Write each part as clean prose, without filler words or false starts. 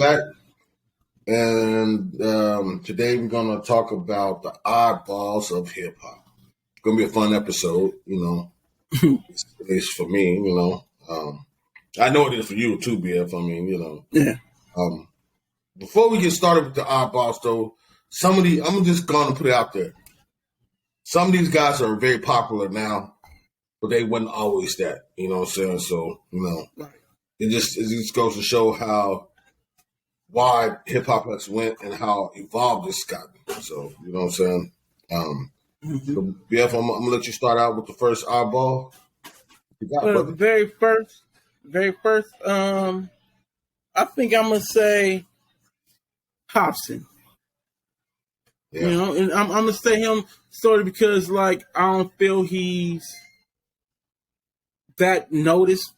back, and today we're gonna talk about the oddballs of hip hop. It's gonna be a fun episode, it's for me, I know it is for you too, BF. Yeah. Um, before we get started with the oddballs, though, some of the I'm just gonna put it out there. Some of these guys are very popular now, but they wasn't always that. You know what I'm saying? So Right. it just goes to show how wide hip hop has went and how evolved it's gotten. So you know what I'm saying. So BF, I'm gonna let you start out with the first oddball. You got it, Well, brother. very first, I think I'm gonna say Hobson. Yeah. And I'm gonna say him sort of because like I don't feel he's that noticed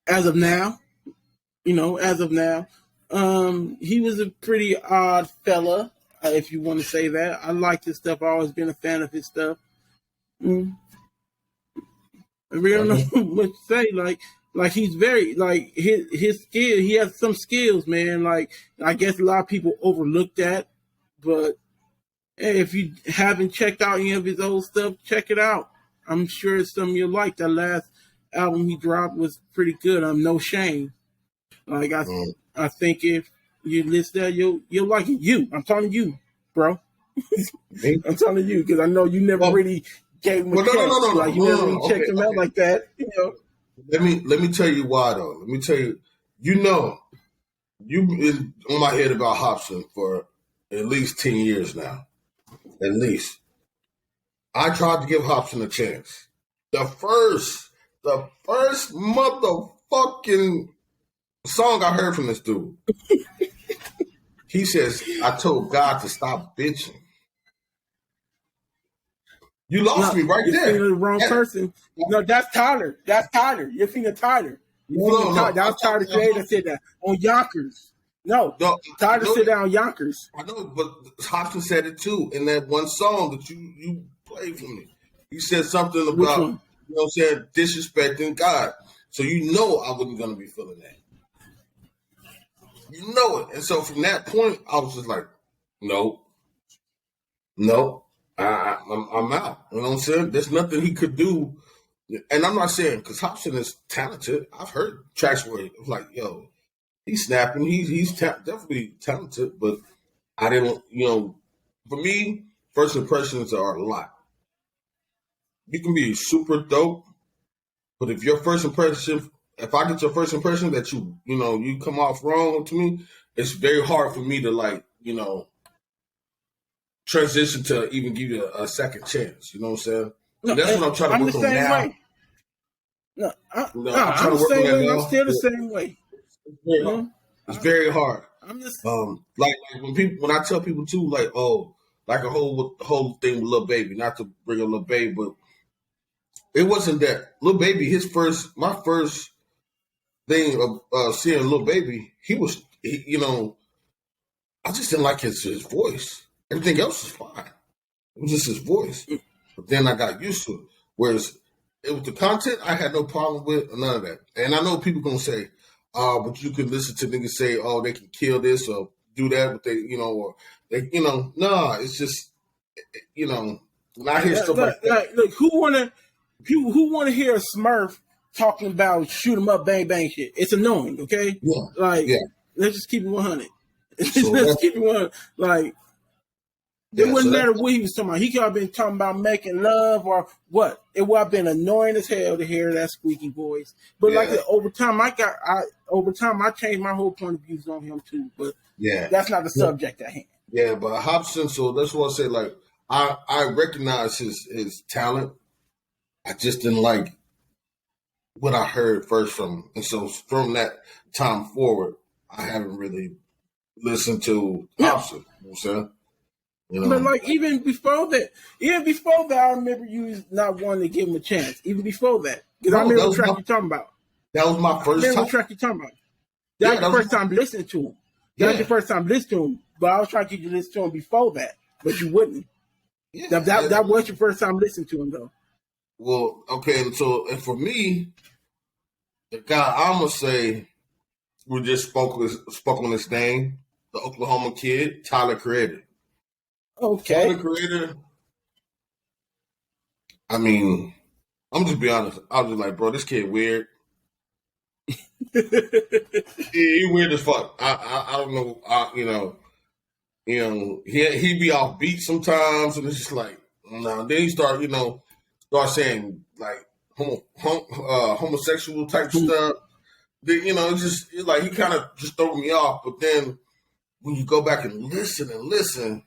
as of now. As of now. He was a pretty odd fella, if you want to say that. I like his stuff. I've always been a fan of his stuff. I really don't know what to say. Like he's very like his skill. He has some skills, man. Like I guess a lot of people overlook that, but hey, if you haven't checked out any of his old stuff, check it out. I'm sure it's something you'll like. That last album he dropped was pretty good. I'm No Shame. Like I think if you listen there, you'll like it. I'm telling you, bro. Me? I'm telling you because I know you never really gave him a chance. No. Like you never really checked him out like that. Let me tell you why though. Let me tell you. You've been on my head about Hobson for at least 10 years now. At least. I tried to give Hobson a chance. The first motherfucking song I heard from this dude. He says, I told God to stop bitching. You lost me right you're there. You're the wrong person. No, that's Tyler. You're thinking Tyler. No. That was Tyler the Creator that said that on Yonkers. No, Tyler said that on Yonkers. I know, but Hobson said it too in that one song that you played for me. He said something about, disrespecting God. So I wasn't going to be feeling that. You know it. And so from that point, I was just like, no, I'm out. You know what I'm saying? There's nothing he could do. And I'm not saying, because Hobson is talented. I've heard tracks where it was like, yo, he's snapping. He's definitely talented. But I didn't, for me, first impressions are a lot. You can be super dope, but if I get your first impression that you come off wrong to me, it's very hard for me to transition to even give you a second chance. You know what I'm saying? No, and that's what I'm trying to work on now. Way. No, I'm trying to work on that now. I'm still the same way. It's very hard. I'm just like when I tell people too, like a whole thing with Lil Baby, not to bring up Lil Baby, but it wasn't that Lil Baby. My first thing of seeing Lil Baby, I just didn't like his voice. Everything else was fine. It was just his voice. But then I got used to it. Whereas it was the content I had no problem with, none of that. And I know people gonna say, but you can listen to niggas say, oh, they can kill this or do that, but it's just, when I hear stuff like that. Look, who wanna hear a Smurf talking about shoot 'em up, bang bang shit? It's annoying, okay? Yeah. Let's just keep it 100. Let's keep it 100. Like, it wouldn't matter what he was talking about. He could have been talking about making love or what. It would have been annoying as hell to hear that squeaky voice. But over time, I changed my whole point of views on him too. But that's not the subject at hand. Yeah, but Hobson. So that's what I say. Like, I recognize his talent. I just didn't like what I heard first from him, and so from that time forward, I haven't really listened to Hobson. You know what I'm saying? But like even before that, I remember you not wanting to give him a chance. Even before that, because I remember what track you're talking about. That was my first time. What track you're talking about? That was your first time listening to him. That was your first time listening to him. But I was trying to get you to listen to him before that, but you wouldn't. Yeah, that was your first time listening to him, though. Well, okay, and for me, the guy I'm gonna say we just spoke on his name, the Oklahoma kid, Tyler Creator. Okay. Tyler Creator. I mean, I'm just be honest. I was just like, bro, this kid weird. He weird as fuck. I don't know. He be off beat sometimes, and it's just like, no. Then he start saying like homosexual type stuff. Then, it's like he kind of just throw me off. But then when you go back and listen,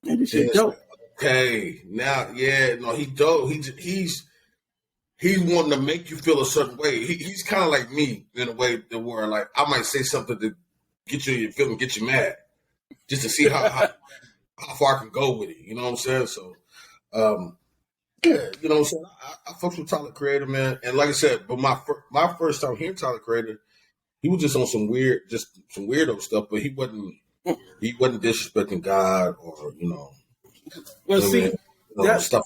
Maybe shit dope. Okay, now, no, he dope. He's wanting to make you feel a certain way. He's kind of like me in a way that where like I might say something to get you your feeling, get you mad, just to see how far I can go with it. You know what I'm saying? So, yeah, you know what I'm saying. I fucked with Tyler Creator, man, and like I said, but my first time hearing Tyler Creator, he was just on some weirdo stuff, but he wasn't disrespecting God or Well, see, stuff.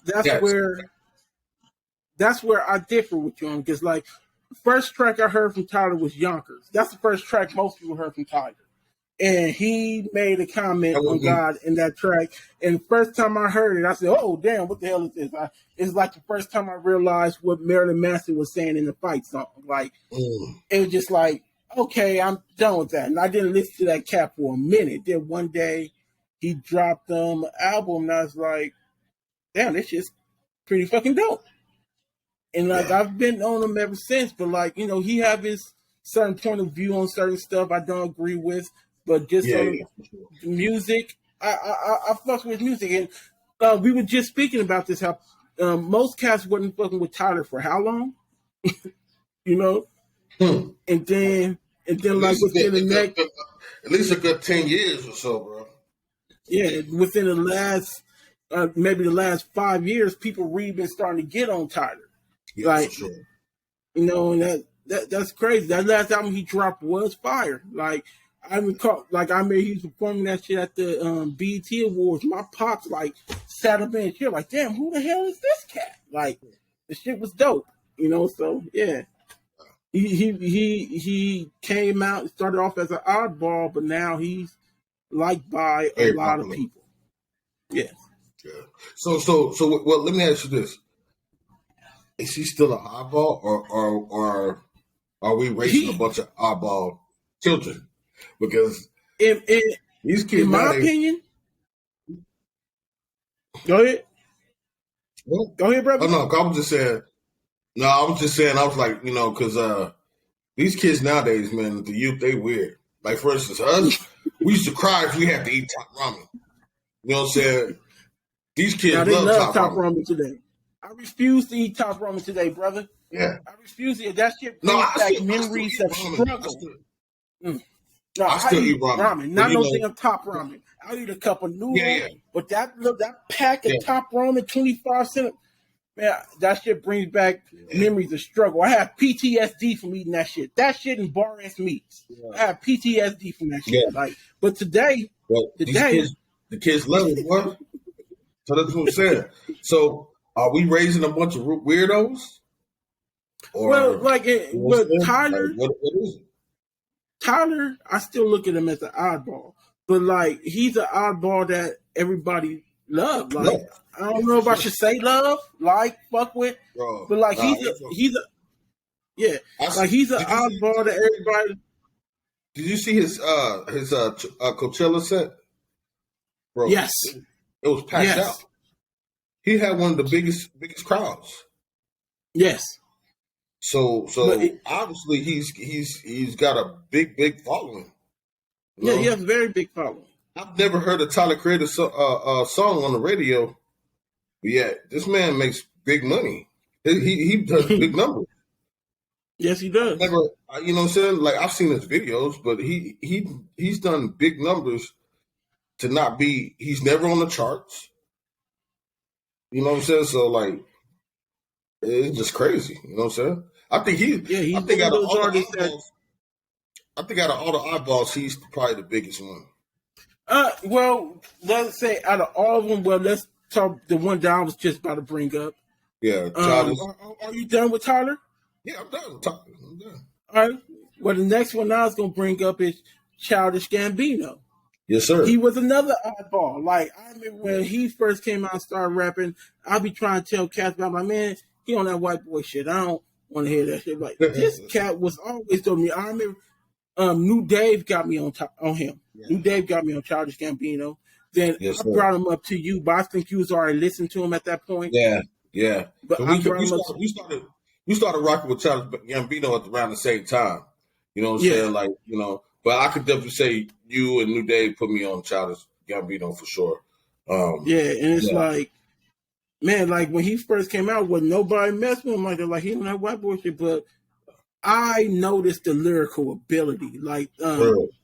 That's where I differ with you on, because like the first track I heard from Tyler was Yonkers. That's the first track most people heard from Tyler. And he made a comment on God in that track. And the first time I heard it, I said, oh, damn, what the hell is this? It's like the first time I realized what Marilyn Manson was saying in the fight song. Like, It was just like, okay, I'm done with that. And I didn't listen to that cat for a minute. Then one day he dropped an album, and I was like, damn, this shit's pretty fucking dope. And like I've been on him ever since, but like, he have his certain point of view on certain stuff I don't agree with, but just on music, I fuck with music. And we were just speaking about this, how most cats wasn't fucking with Tyler for how long? And then like within the next at least a good 10 years or so, bro. Yeah, within the last maybe the last 5 years, people really been starting to get on Tyler. Yeah, like, for sure. And that's crazy. That last album he dropped was fire. Like I recall, like I remember he was performing that shit at the BET Awards. My pops like sat up in here like, damn, who the hell is this cat? Like the shit was dope, So yeah, he came out, started off as an oddball, but now he's liked by a lot of people. Yeah. Yeah. So well, let me ask you this. Is he still an oddball, or are we raising a bunch of oddball children? Because these kids, in my opinion, go ahead. What? Go ahead, brother. Oh no, I was just saying. No, I was just saying. I was like, because these kids nowadays, man, the youth, they weird. Like for instance, us, we used to cry if we had to eat top ramen. You know what I'm saying? These kids love top ramen today. I refuse to eat top ramen today, brother. Yeah. I refuse to eat that shit. Brings back memories of struggle. No, I still eat ramen. Not no damn top ramen. I'll eat a cup of noodles, but that pack of top ramen, 25 cents, man, that shit brings back memories of struggle. I have PTSD from eating that shit. That shit and bar ass meats. I have PTSD from that shit. Like, but today, the kids love it, boy. So that's what I'm saying. So are we raising a bunch of weirdos? Or, Tyler, what is it? Tyler, I still look at him as an oddball, but like he's an oddball that everybody loves. Like I don't know if I should say love, like fuck with, but like he's an oddball that everybody. Did you see his Coachella set? Bro, yes, it was packed out. He had one of the biggest crowds. Yes. So obviously he's got a big following. Yeah, he has a very big following. I've never heard a Tyler Creator song on the radio, but yeah, this man makes big money. He does big numbers. Yes, he does. You know what I'm saying? Like I've seen his videos, but he's done big numbers to not be. He's never on the charts. You know what I'm saying? So like, it's just crazy. You know what I'm saying? I think out of all the eyeballs, he's probably the biggest one. Well, let's say out of all of them, let's talk the one that I was just about to bring up. Yeah, are you done with Tyler? Yeah, I'm done with Tyler. I'm done. All right. Well, the next one I was gonna bring up is Childish Gambino. Yes, sir. He was another oddball. Like I remember when he first came out and started rapping, I'd be trying to tell cats about my man. He on that white boy shit. I don't want to hear that shit. Like this cat was always doing me. I remember New Dave got me on him. Yeah. New Dave got me on Childish Gambino. Then I brought him up to you, but I think you was already listening to him at that point. Yeah, yeah. But we started rocking with Childish Gambino at around the same time. You know what I'm saying? Like, you know, but I could definitely say you and New Dave put me on Childish Gambino for sure. And it's like, man, like when he first came out, wasn't nobody messing with him like that. Like he don't have white boy shit, but I noticed the lyrical ability. Like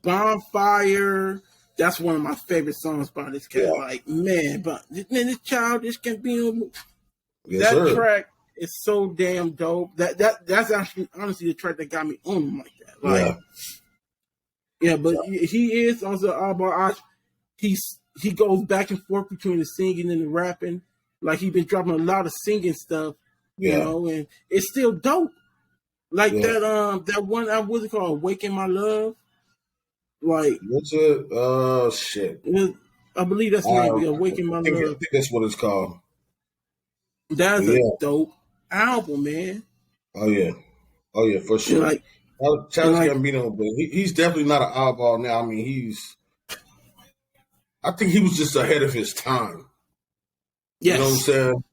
Bonfire, that's one of my favorite songs by this cat. Yeah. Like, man, this Childish Gambino, that track is so damn dope. That's actually honestly the track that got me on him like that. Like, but he is also oddball. He goes back and forth between the singing and the rapping. Like he been dropping a lot of singing stuff, you know, and it's still dope. Like that one, what's it called? Awaken My Love. Like what's it? Shit. I believe that's the name. Awaken My Love. I think that's what it's called. That's a dope album, man. Oh yeah, for sure. Like, Childish Gambino, but he's definitely not an oddball now. I mean, I think he was just ahead of his time. Yes. You know what I'm saying?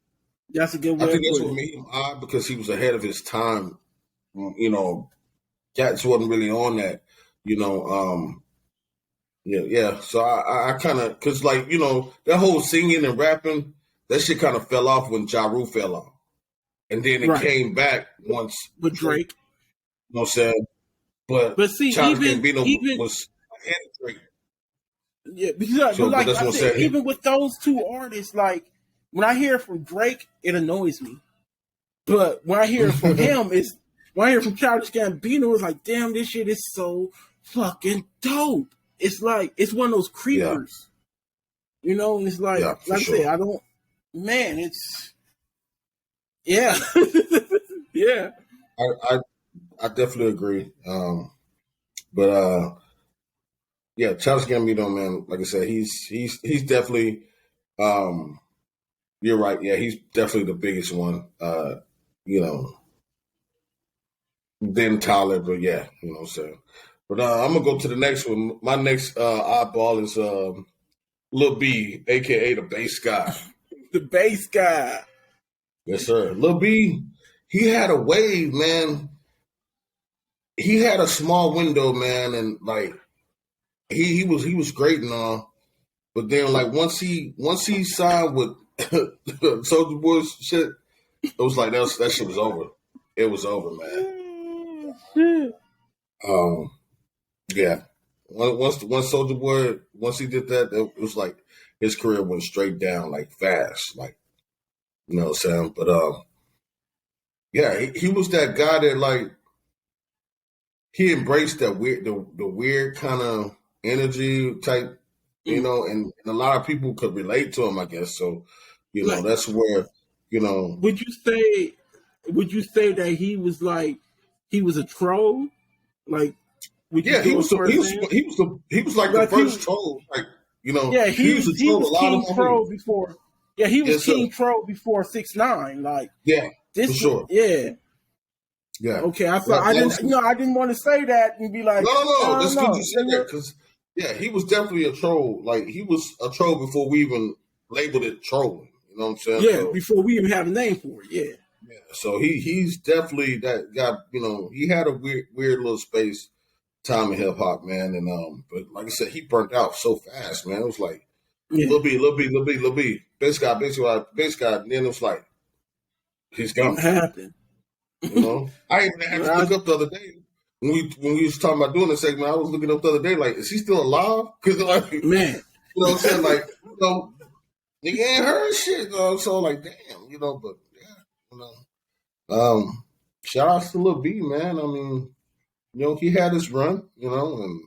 That's a good way. I think that's what made him odd because he was ahead of his time. You know, cats wasn't really on that. You know, So I kind of, cause like, you know, that whole singing and rapping, that shit kind of fell off when Ja Rule fell off, and then it came back once with Drake. You know what I'm saying? But see, Childish Gambino was ahead of Drake. Yeah, because but like I said, even with those two artists, like when I hear it from Drake, it annoys me. But when I hear it from him, when I hear it from Childish Gambino, it's like, damn, this shit is so fucking dope. It's like it's one of those creepers. You know, and it's like I said, I don't it's yeah. I definitely agree. But Childish Gambino, man, like I said, he's definitely you're right. Yeah, he's definitely the biggest one. You know, then Tyler, but you know what I'm saying. But I'm gonna go to the next one. My next oddball is Lil B, aka the bass guy. The bass guy. Yes, sir. Lil B, he had a wave, man. He had a small window, man, and like he was great and all. But then like once he signed with Soulja Boy's shit, it was like that shit was over. It was over, man. Once Soulja Boy, once he did that, it was like his career went straight down, like fast, like you know what I'm saying. But he was that guy that like he embraced that weird, the weird kind of energy type, you know, and a lot of people could relate to him, I guess. So, you know, that's where, you know. Would you say that he was a troll? Like, he was like the first troll, like, you know. Yeah, he was King Troll before. Yeah, he was King Troll before 6ix9ine. Like, for sure. Yeah. Yeah. Okay, I thought I didn't want to say that and be like, no. That's good you said that because he was definitely a troll. Like he was a troll before we even labeled it trolling. You know what I'm saying? Yeah, before we even had a name for it. Yeah. So he's definitely that guy. You know, he had a weird little space time in hip hop, man. And but like I said, he burnt out so fast, man. It was like Lil B, bass guy. And then it was like he's gone. What happened? You know, I even had to look up the other day when we was talking about doing the segment. I was looking up the other day, like, is he still alive? Because like, man, you know what I'm saying? Like, you know, nigga ain't heard shit. So like, damn, you know. But you know, shout out to Lil B, man. I mean, you know, he had his run, you know, and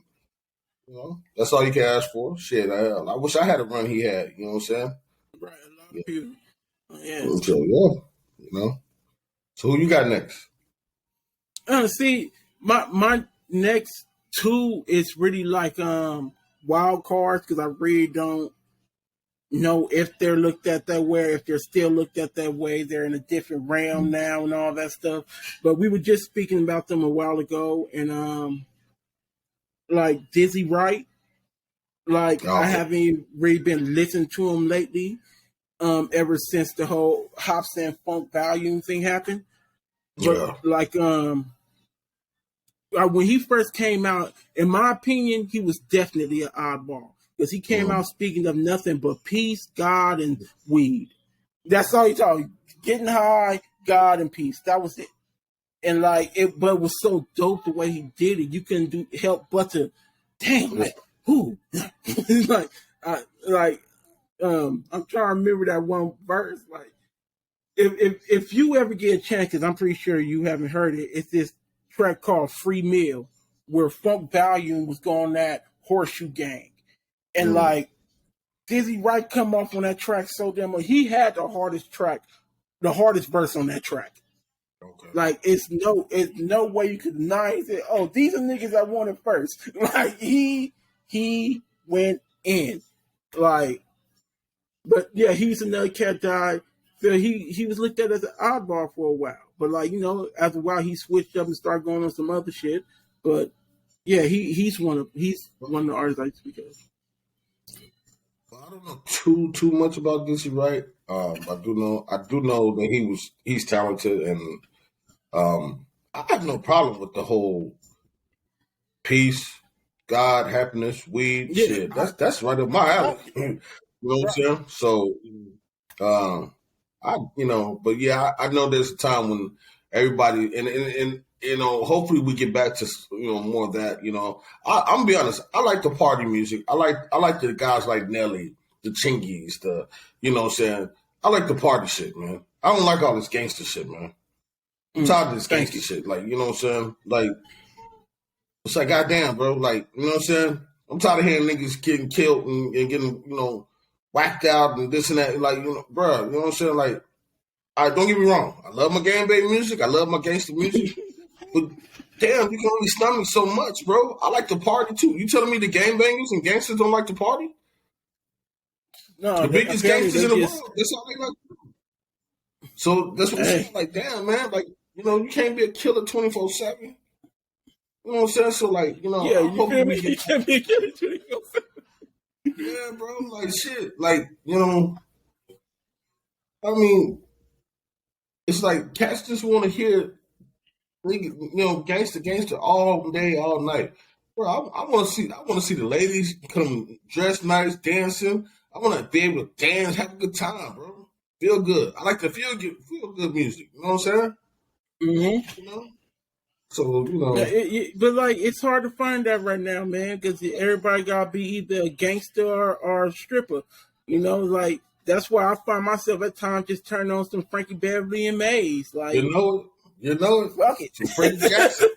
you know, that's all you can ask for. Shit, I wish I had a run he had. You know what I'm saying? Right, a lot of people. Yeah. So you know. So who you got next? See, my next two is really like wild cards because I really don't know if they're looked at that way, if they're still looked at that way. They're in a different realm now and all that stuff. But we were just speaking about them a while ago, and like Dizzy Wright, like I Oh, haven't really been listening to him lately. Ever since the whole Hops and Funk volume thing happened. But yeah. like when he first came out, in my opinion, he was definitely an oddball because he came Mm. out speaking of nothing but peace, God, and weed. That's all he talked. Getting high, God, and peace. That was it. And like it, but it was so dope the way he did it. You couldn't do help but to, damn, Yeah. like who, like, like I'm trying to remember that one verse. Like, if you ever get a chance, because I'm pretty sure you haven't heard it, it's this track called Free Meal, where Funk Volume was going that Horseshoe Gang. And Mm. like Dizzy Wright come off on that track so damn much. He had the hardest track, the hardest verse on that track. Okay. Like it's no way you could deny it. Oh, these are niggas I wanted first. Like he went in. Like, but yeah, he's another cat died. So he was looked at as an oddball for a while. But like, after a while he switched up and started going on some other shit. But yeah, he's one of the artists I speak of. Well, I don't know too much about Dizzy Wright. I do know that he's talented, and I have no problem with the whole peace, God, happiness, weed Yeah, shit. That's right up my alley. You know what I'm right. saying? So, um, but yeah, I know there's a time when everybody and hopefully we get back to more of that. I'm gonna be honest. I like the party music. I like the guys like Nelly, the Chingies, what I'm saying. I like the party shit, man. I don't like all this gangster shit, man. I'm tired of this Thank gangster you. shit. Like, you know what I'm saying? Like, it's like, goddamn, bro. Like, you know what I'm saying? I'm tired of hearing niggas getting killed and getting, whacked out and this and that. Like, bro, you know what I'm saying? Like, don't get me wrong. I love my gang bang music. I love my gangster music. But damn, you can only stomach so much, bro. I like to party too. You telling me the gang bangers and gangsters don't like to party? No, The biggest apparently gangsters they in the just, world. That's all they like. So that's what I'm saying. hey, Like, damn, man. Like, you can't be a killer 24/7. You know what I'm saying? So, like, yeah, I you hope feel we me? get. You can't be a kid. Yeah, bro. Like, shit. Like, I mean, it's like cats just want to hear, gangster all day, all night. Bro, I want to see the ladies come dressed nice, dancing. I want to be able to dance, have a good time, bro. Feel good. I like to feel good music. You know what I'm saying? Mm-hmm. You know. So But like, it's hard to find that right now, man, because everybody gotta be either a gangster or a stripper. Like that's why I find myself at times just turning on some Frankie Beverly and Maze. Like, you know it. fuck it, Some Freddie Jackson,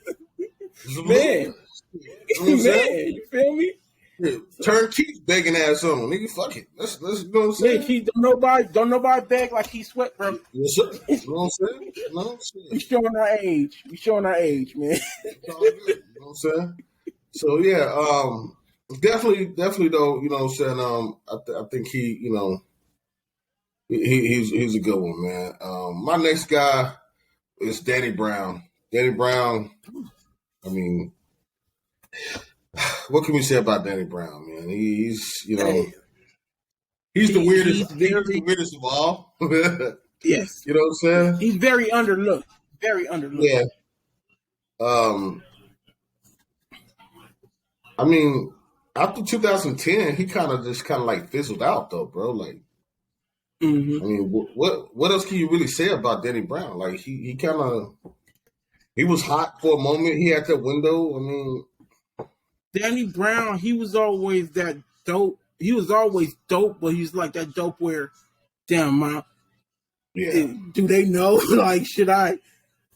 some Luther. man, You know what I'm saying? man, you feel me? Yeah, So, turn Keith begging ass on, nigga. Fuck it. Let's you know what I'm man, saying? he don't nobody beg like he sweat, bro. Yes, sir. You know what I'm saying? No We shit. showing our age. We showing our age, man. It's all good. You know what I'm saying? So yeah, definitely though. You know what I'm saying? I think he's a good one, man. My next guy is Danny Brown. Danny Brown. I mean, what can we say about Danny Brown, man? Hey, he's the weirdest. he's He's the very, weirdest of all. You yes, know what I'm saying? he's very underlooked. Very underlooked. Yeah. Um, I mean, after 2010, he kind of like fizzled out though, bro. Like, Hmm. I mean, what else can you really say about Danny Brown? Like, he was hot for a moment. He had that window. I mean, Danny Brown, he was always that dope. He was always dope, but he's like that dope where, damn, yeah, do they know? Like, should I?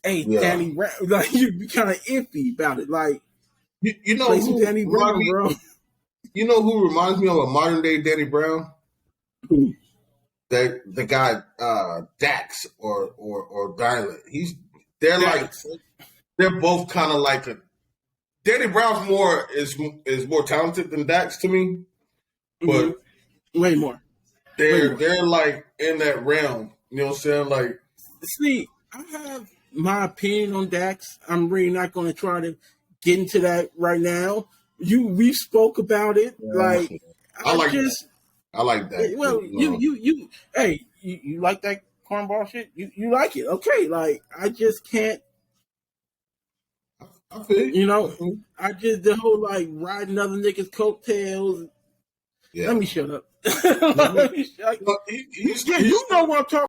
Hey, yeah. Danny Brown, like you be kind of iffy about it. Like, You know play some who Danny remind Brown, me? bro. You know who reminds me of a modern day Danny Brown? The guy Dax or Dialect. They're like Dax. they're both kind of like Danny Brown's is more talented than Dax to me, but way more. they're like in that realm. You know what I'm saying? Like, see, I have my opinion on Dax. I'm really not going to try to get into that right now. We spoke about it. Like, I like that. Well, hey, you like that cornball shit? You like it? Okay, like I just can't. I feel you know, I just the whole like riding other niggas' coattails. Yeah. Let me shut up. Let me shut up. He's You know what I'm talking